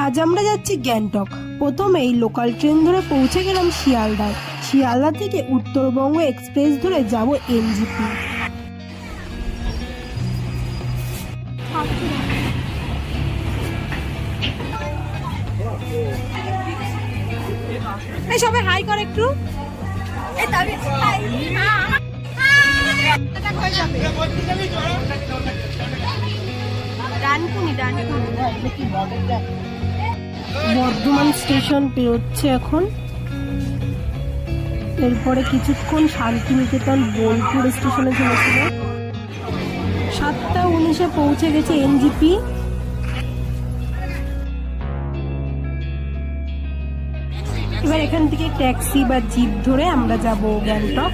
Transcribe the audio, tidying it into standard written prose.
আজ আমরা যাচ্ছি গ্যাংটক। প্রথমেই লোকাল ট্রেন ধরে পৌঁছে গেলাম শিয়ালদায়। শিয়ালদা থেকে উত্তরবঙ্গ এক্সপ্রেস ধরে যাব এনজিপি। এই সবাই হাই কর একটু। বর্ধমান স্টেশন পেরোচ্ছে এখন। এরপরে কিছুক্ষণ শান্তিনিকেতন বোলপুর স্টেশনে চলেছিল। 7:19 পৌঁছে গেছে এনজিপি। এবার এখান থেকে ট্যাক্সি বা জিপ ধরে আমরা যাব গ্যাংটক।